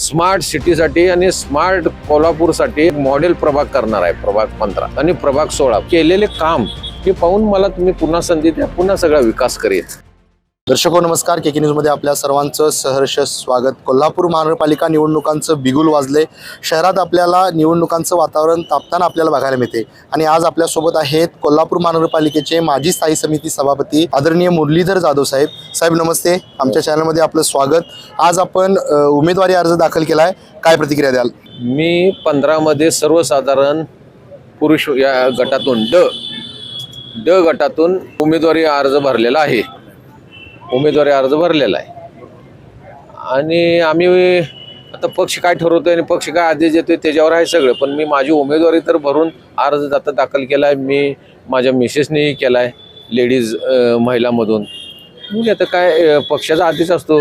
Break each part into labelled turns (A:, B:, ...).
A: Smart सिटीसाठी आणि smart कोल्हापूरसाठी एक model प्रभाग करणार आहे. प्रभाग 15 आणि प्रभाग 16 केलेले काम हे पाहून मला तुम्ही पुन्हा संधी द्या, पुन्हा सगळा विकास करेल.
B: दर्शको नमस्कार, केके न्यूज मध्ये आपल्या सर्वांचं सहर्ष स्वागत. कोल्हापूर महानगरपालिका निवडणुकांचं बिगुल वाजले. शहरात आपल्याला निवडणुकांचं वातावरण तापताना आपल्याला बघायला मिळते आणि आज आपल्या सोबत आहेत कोल्हापूर महानगरपालिकेचे माजी स्थायी समिती सभापती आदरणीय मुरलीधर जाधव साहेब. साहेब नमस्ते, आमच्या चॅनलमध्ये आपलं स्वागत. आज आपण उमेदवारी अर्ज दाखल केलाय, काय प्रतिक्रिया द्याल?
A: मी 15 मध्ये सर्वसाधारण पुरुष या गटातून ड गटातून उमेदवारी अर्ज भरलेला आहे. आणि आम्ही आता पक्ष काय ठरवतोय आणि पक्ष काय आदेश देतोय त्याच्यावर आहे सगळं. पण मी माझी उमेदवारी तर भरून अर्ज आता दाखल केला आहे. मी माझ्या मिसेसनेही केला आहे, लेडीज महिलामधून. मग आता काय पक्षाचा आदेश असतो,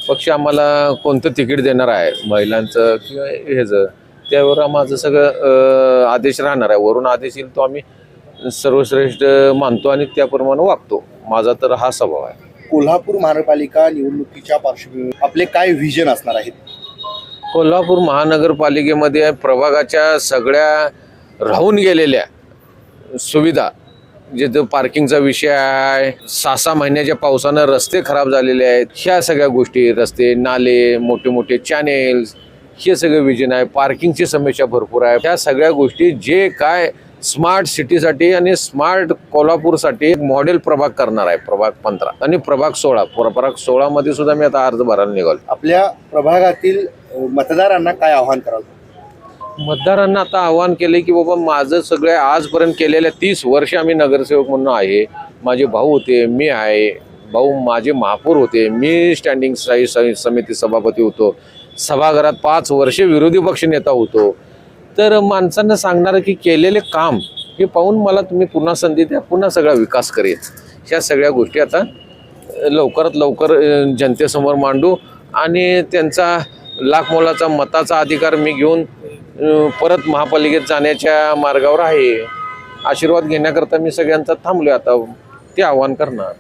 A: पक्ष आम्हाला कोणतं तिकीट देणार आहे महिलांचं किंवा ह्याचं, त्यावर माझं सगळं आदेश राहणार आहे. वरून आदेश येईल तो आम्ही सर्वश्रेष्ठ मानतो आणि त्याप्रमाणे वागतो. माझा तर हा स्वभाव आहे.
B: कोल्हापूर महानगरपालिका निवडणुकीच्या पार्श्वभूमीवर आपले काय व्हिजन असणार आहेत?
A: कोल्हापूर महानगरपालिकेमध्ये प्रभागाच्या सगळ्या राहून गेलेल्या सुविधा, जिथं पार्किंगचा विषय आहे, 6-6 महिन्याच्या पावसानं रस्ते खराब झालेले आहेत, ह्या सगळ्या गोष्टी, रस्ते नाले, मोठे मोठे चॅनेल्स, हे सगळं विजन आहे. पार्किंगची समस्या भरपूर आहे. ह्या सगळ्या गोष्टी जे काय स्मार्ट सिटीसाठी आणि स्मार्ट कोल्हापूरसाठी एक मॉडेल प्रभाग करणार आहे. प्रभाग 15 आणि प्रभाग 16. प्रभाग 16 मध्ये सुद्धा मी आता अर्ज भरायला निघालो.
B: आपल्या प्रभागातील मतदारांना काय आव्हान कराल?
A: मतदारांना आता आवाहन केले की बाबा माझं सगळं आजपर्यंत केलेल्या 30 वर्ष आम्ही नगरसेवक म्हणून आहे. माझे भाऊ होते, मी आहे, भाऊ माझे महापौर होते, मी स्टँडिंग स्थायी समिती सभापती होतो, सभागृहात 5 वर्षे विरोधी पक्ष नेता होतो. तर माणसांना सांगणार की केलेले काम हे पाहून मला तुम्ही पुन्हा संधी द्या, पुन्हा सगळा विकास करेल. ह्या सगळ्या गोष्टी आता लवकरात लवकर जनतेसमोर मांडू आणि त्यांचा लाख मोलाचा मताचा अधिकार मी घेऊन परत महापालिकेत जाण्याच्या मार्गावर आहे. आशीर्वाद घेण्याकरता मी सगळ्यांचा थांबलो, आता ते आव्हान करणार.